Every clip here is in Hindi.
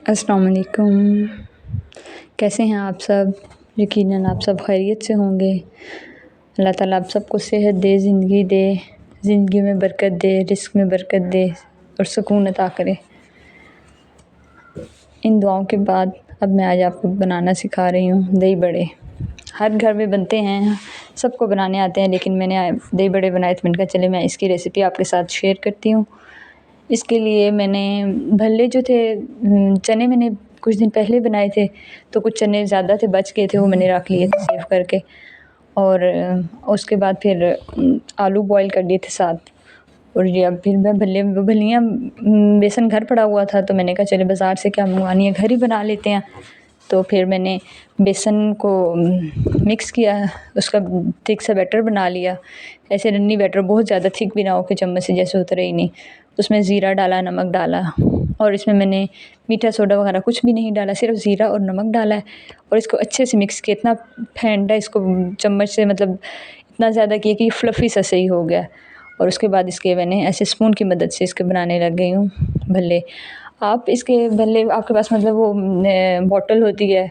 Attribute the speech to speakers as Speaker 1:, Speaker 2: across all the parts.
Speaker 1: अस्सलाम वालेकुम। कैसे हैं आप सब? यकीनन आप सब खैरियत से होंगे। अल्लाह ताला आप सबको सेहत दे, ज़िंदगी दे, ज़िंदगी में बरकत दे, रिस्क में बरकत दे और सुकून अता करे। इन दुआओं के बाद अब मैं आज आपको बनाना सिखा रही हूँ दही बड़े। हर घर में बनते हैं, सबको बनाने आते हैं, लेकिन मैंने दही बड़े बनाए तो मैंने कहा चले मैं इसकी रेसिपी आपके साथ शेयर करती हूँ। इसके लिए मैंने भल्ले जो थे, चने मैंने कुछ दिन पहले बनाए थे, तो कुछ चने ज़्यादा थे, बच गए थे, वो मैंने रख लिए थे सेव करके। और उसके बाद फिर आलू बॉईल कर लिए थे साथ। और ये अब फिर मैं भलियाँ बेसन घर पड़ा हुआ था, तो मैंने कहा चले बाज़ार से क्या मंगवानी है, घर ही बना लेते हैं। तो फिर मैंने बेसन को मिक्स किया, उसका थिक सा बैटर बना लिया। ऐसे रन्नी बैटर, बहुत ज़्यादा थिक भी ना हो कि चम्मच से जैसे उतरे ही नहीं। उसमें ज़ीरा डाला, नमक डाला, और इसमें मैंने मीठा सोडा वगैरह कुछ भी नहीं डाला, सिर्फ ज़ीरा और नमक डाला है। और इसको अच्छे से मिक्स किया, इतना फेंटा इसको चम्मच से, मतलब इतना ज़्यादा किया कि फ्लफ़ी सा सही हो गया। और उसके बाद इसके मैंने ऐसे स्पून की मदद से इसके बनाने लग गई हूँ भल्ले। आप इसके भल्ले, आपके पास मतलब वो बॉटल होती है,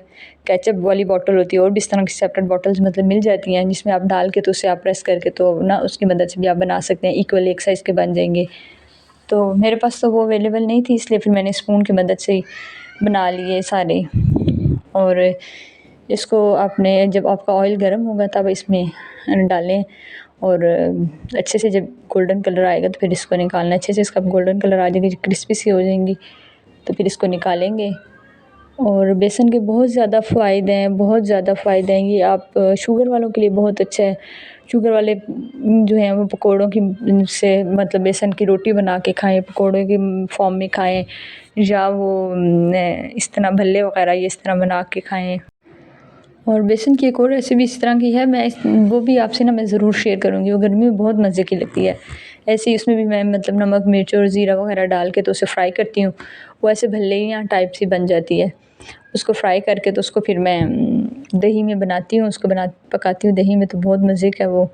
Speaker 1: केचप वाली बॉटल होती है, और भी इस तरह की सेपरेट बॉटल्स मतलब मिल जाती हैं, जिसमें आप डाल के तो उसे आप प्रेस करके तो ना उसकी मदद से भी आप बना सकते हैं, इक्वल एक साइज़ के बन जाएंगे। तो मेरे पास तो वो अवेलेबल नहीं थी, इसलिए फिर मैंने स्पून की मदद से ही बना लिए सारे। और इसको आपने, जब आपका ऑयल गर्म होगा तब इसमें डालें, और अच्छे से जब गोल्डन कलर आएगा तो फिर इसको निकालना। अच्छे से इसका गोल्डन कलर आ जाएगी, क्रिस्पी सी हो जाएंगी, तो फिर इसको निकालेंगे। और बेसन के बहुत ज़्यादा फ़ायदे हैं, बहुत ज़्यादा फ़ायदे हैं। ये आप शुगर वालों के लिए बहुत अच्छा है। शुगर वाले जो हैं वो पकौड़ों की से, मतलब बेसन की रोटी बना के खाएं, पकौड़ों की फॉर्म में खाएं, या वो इस तरह भल्ले वगैरह ये इस तरह बना के खाएं। और बेसन की एक और रेसिपी इस तरह की है, वो भी आपसे ना मैं ज़रूर शेयर करूँगी। वो गर्मी में बहुत मज़े की लगती है। ऐसे ही उसमें भी मैं मतलब नमक मिर्च और ज़ीरा वगैरह डाल के तो उसे फ्राई करती हूँ। वो ऐसे भल्ले टाइप सी बन जाती है। उसको फ्राई करके तो उसको फिर मैं दही में बनाती हूँ, उसको पकाती हूँ दही में, तो बहुत मज़े का वो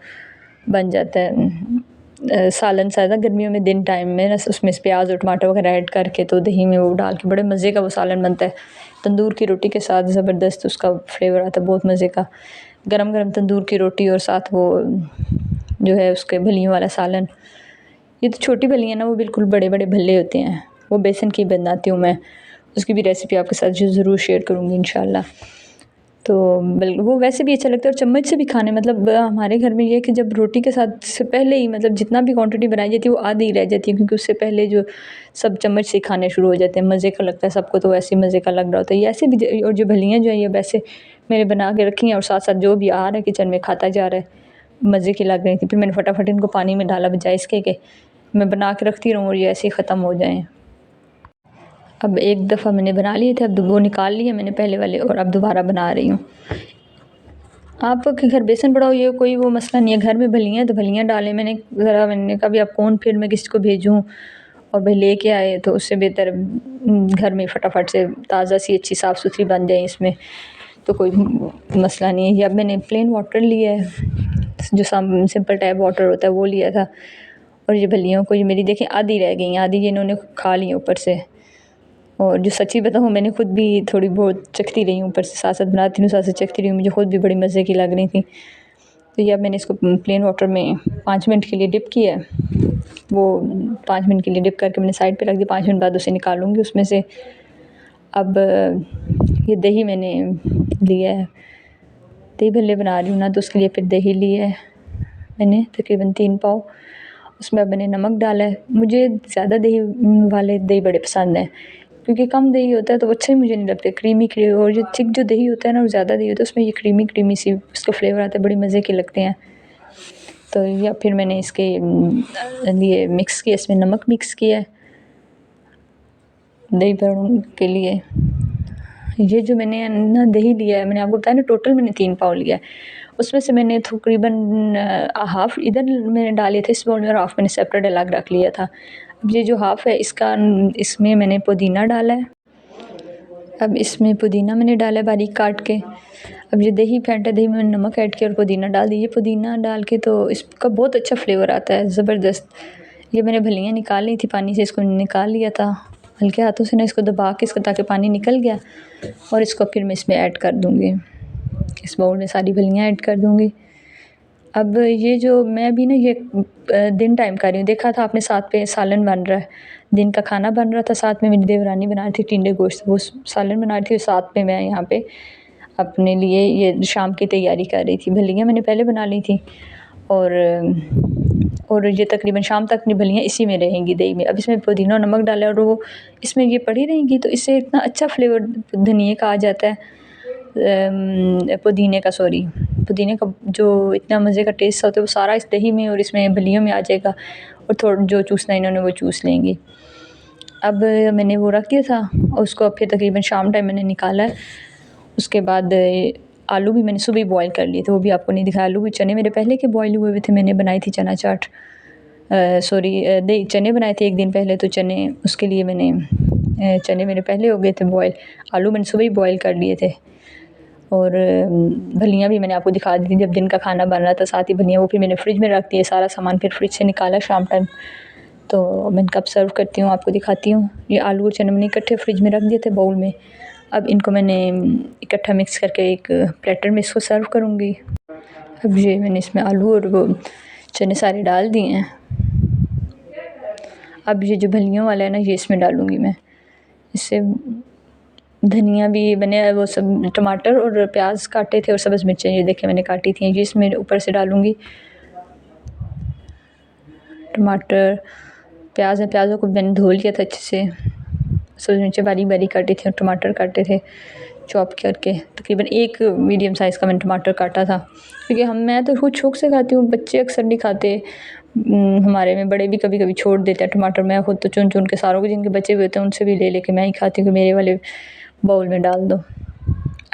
Speaker 1: बन जाता है। सालन ज़्यादा गर्मियों में दिन टाइम में ना, उसमें प्याज और टमाटर वगैरह ऐड करके तो दही में वो डाल के बड़े मज़े का वो सालन बनता है। तंदूर की रोटी के साथ ज़बरदस्त उसका फ्लेवर आता है, बहुत मज़े का। गरम गरम तंदूर की रोटी और साथ वो जो है उसके भलियों वाला सालन। ये तो छोटी भलियाँ ना, वो बिल्कुल बड़े बड़े भल्ले होते हैं, वो बेसन की बनाती हूँ मैं। उसकी भी रेसिपी आपके साथ ज़रूर शेयर करूँगी इंशाल्लाह। तो वो वैसे भी अच्छा लगता है, और चम्मच से भी खाने, मतलब हमारे घर में ये है कि जब रोटी के साथ से पहले ही, मतलब जितना भी क्वांटिटी बनाई जाती है वो आधी ही रह जाती है, क्योंकि उससे पहले जो सब चम्मच से खाने शुरू हो जाते हैं। मज़े का लगता है सबको, तो वैसे मज़े का लग रहा होता है ये ऐसे भी। और जो भलियाँ जो है ये वैसे मैंने बना के रखी हैं, और साथ साथ जो भी आ रहा है किचन में खाता जा रहा है, मज़े की लग रही थी। फिर मैंने फटाफट इनको पानी में डाला, बजाय इसके कि मैं बना के रखती रहूँ और ये ऐसे ही ख़त्म हो जाएँ। अब एक दफ़ा मैंने बना लिए थे, अब वो निकाल लिए मैंने पहले वाले, और अब दोबारा बना रही हूँ। आपके घर बेसन पड़ा हो, ये कोई वो मसला नहीं है। घर में भलियाँ तो भलियाँ डालें। मैंने कहा अब कौन फिर मैं किसी को भेजूँ, और भाई लेके आए तो उससे बेहतर घर में फटाफट से ताज़ा सी अच्छी साफ़ सुथरी बन जाए, इसमें तो कोई मसला नहीं है। ये अब मैंने प्लेन वाटर लिया है, जो सिंपल टैप वाटर होता है वो लिया था। और ये भलियों को, ये मेरी देखें आधी रह गई, आधी ये इन्होंने खा ली ऊपर से। और जो सच्ची बताऊँ, मैंने खुद भी थोड़ी बहुत चखती रही हूँ, ऊपर से साथ साथ बनाती हूँ, साथ साथ चखती रही हूँ, मुझे खुद भी बड़ी मज़े की लग रही थी। तो ये अब मैंने इसको प्लेन वाटर में 5 मिनट के लिए डिप किया है। वो 5 मिनट के लिए डिप करके मैंने साइड पे रख दिया। 5 मिनट बाद उसे निकालूंगी उसमें से। अब ये दही मैंने लिया है, दही भल्ले बना रही हूँ ना, तो उसके लिए फिर दही लिया है मैंने तकरीबन 3 पाव। उसमें अब मैंने नमक डाला है। मुझे ज़्यादा दही वाले दही बड़े पसंद हैं, क्योंकि कम दही होता है तो अच्छे मुझे नहीं लगते, क्रीमी क्रीमी। और जो थिक जो दही होता है ना, वो ज़्यादा दही होता है, उसमें ये क्रीमी क्रीमी सी उसका फ्लेवर आता है, बड़ी मज़े के लगते हैं। तो या फिर मैंने इसके लिए मिक्स किया, इसमें नमक मिक्स किया है दही बड़ों के लिए। ये जो मैंने ना दही लिया है, मैंने आपको बताया ना टोटल मैंने 3 पाव लिया है। उसमें से मैंने तकरीबन हाफ़ इधर मैंने डाले थे इस बाउल में, और हाफ़ मैंने सेपरेट अलग रख लिया था। अब ये जो हाफ़ है इसमें मैंने पुदीना डाला है। अब इसमें पुदीना मैंने डाला है बारीक काट के। अब ये दही फेंटा, दही में नमक ऐड किया और पुदीना डाल दिया। पुदीना डाल के तो इसका बहुत अच्छा फ्लेवर आता है, ज़बरदस्त। ये मैंने भलियाँ निकाल ली थी पानी से, इसको निकाल लिया था। हल्के हाथों से ना इसको दबा के इसको, ताकि पानी निकल गया, और इसको फिर मैं इसमें ऐड कर दूँगी। इस बाउल में सारी फलियाँ ऐड कर दूँगी। अब ये जो मैं अभी ना ये दिन टाइम कर रही हूँ, देखा था आपने साथ पे सालन बन रहा है, दिन का खाना बन रहा था, साथ में मेरी देवरानी बना रही थी टिंडे गोश्त, वो सालन बना रही थी, साथ में मैं यहाँ पे अपने लिए ये शाम की तैयारी कर रही थी। फलियाँ मैंने पहले बना ली थी, और ये तकरीबन शाम तक अपनी फलियाँ इसी में रहेंगी, दही में। अब इसमें पुदीना और नमक डाला और वो इसमें ये पड़ी रहेंगी, तो इससे इतना अच्छा फ्लेवर धनिए का आ जाता है, पुदीने का जो इतना मज़े का टेस्ट होता है वो सारा इस दही में और इसमें फलियों में आ जाएगा, और थोड़ा जो चूसना इन्होंने वो चूस लेंगी। अब मैंने वो रख दिया था और उसको अब फिर तकरीबन शाम टाइम मैंने निकाला है। उसके बाद आलू भी मैंने सुबह ही बॉईल कर लिए थे, वो भी आपको नहीं दिखाया। आलू भी, चने मेरे पहले के बॉईल हुए हुए थे, मैंने बनाई थी चना चाट, चने बनाए थे एक दिन पहले, तो चने उसके लिए मैंने चने मेरे पहले हो गए थे बॉईल। आलू मैंने सुबह ही बॉईल कर लिए थे, और फलियाँ भी मैंने आपको दिखा दी थी जब दिन का खाना बन रहा था, साथ ही फलियाँ वो फिर मैंने फ्रिज में रख दिए। सारा सामान फिर फ्रिज से निकाला शाम टाइम, तो मैं कब सर्व करती हूँ आपको दिखाती हूँ। ये आलू और चने मैंने इकट्ठे फ्रिज में रख दिए थे बाउल में। अब इनको मैंने इकट्ठा मिक्स करके एक प्लेटर में इसको सर्व करूँगी। अब ये मैंने इसमें आलू और वो चने सारे डाल दिए हैं। अब ये जो फलियों वाला है ना, ये इसमें डालूँगी मैं। इससे धनिया भी मैंने वो सब, टमाटर और प्याज काटे थे और सब्ज़ मिर्चें ये देखें मैंने काटी थी, ये इसमें ऊपर से डालूँगी। टमाटर, प्याज है, प्याज़ों को मैंने धो लिया था अच्छे से, सब्ज़ मिर्चें बारीक बारीक काटी थी और टमाटर काटे थे चॉप करके। तकरीबन एक मीडियम साइज़ का मैंने टमाटर काटा था, क्योंकि मैं तो खुद शौक से खाती हूँ, बच्चे अक्सर नहीं खाते हमारे में, बड़े भी कभी कभी छोड़ देते हैं टमाटर। मैं खुद तो चुन चुन के सारों को, जिनके बच्चे हुए होते हैं उनसे भी ले लेके मैं ही खाती हूँ कि मेरे वाले बाउल में डाल दो।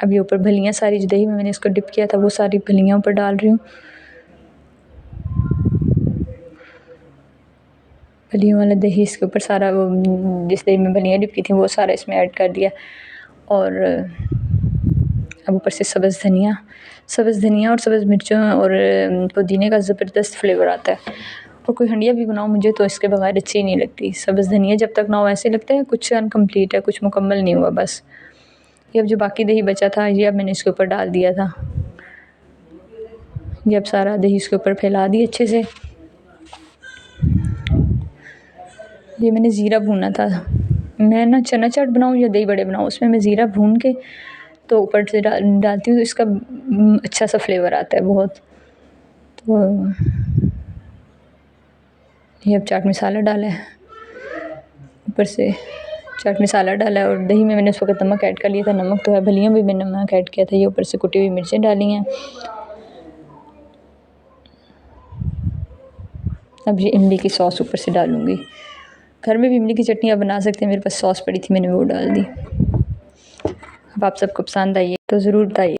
Speaker 1: अब ये ऊपर फलियाँ सारी जो दही में मैंने इसको डिप किया था वो सारी फलियाँ ऊपर डाल रही हूँ। फलियों वाला दही इसके ऊपर सारा, वो जिस दही में फलियाँ डिप की थी वो सारा इसमें ऐड कर दिया। और अब ऊपर से सब्ज़ धनिया और सब्ज़ मिर्चों और पुदीने का ज़बरदस्त फ्लेवर आता है। और कोई हंडिया भी बनाओ मुझे तो इसके बगैर अच्छी नहीं लगती। सब्ज़ धनिया जब तक ना हो ऐसे लगता है कुछ अनकम्प्लीट है, कुछ मुकम्मल नहीं हुआ बस। ये अब जो बाकी दही बचा था ये अब मैंने इसके ऊपर डाल दिया था। ये अब सारा दही इसके ऊपर फैला दिया अच्छे से। ये मैंने ज़ीरा भूना था। मैं ना चना चाट बनाऊँ या दही बड़े बनाऊँ, उसमें मैं ज़ीरा भून के तो ऊपर से डालती हूँ, तो इसका अच्छा सा फ्लेवर आता है बहुत। तो ये अब चाट मसाला डाला है, ऊपर से चाट मसाला डाला है, और दही में मैंने उस वक्त नमक ऐड कर लिया था, नमक तो है, फलियों में भी मैंने नमक ऐड किया था। ये ऊपर से कुटी हुई मिर्चें डाली हैं। अब ये इमली की सॉस ऊपर से डालूँगी। घर में भी इमली की चटनी आप बना सकते हैं, मेरे पास सॉस पड़ी थी मैंने वो डाल दी। अब आप सबको पसंद आई तो ज़रूर बताइए।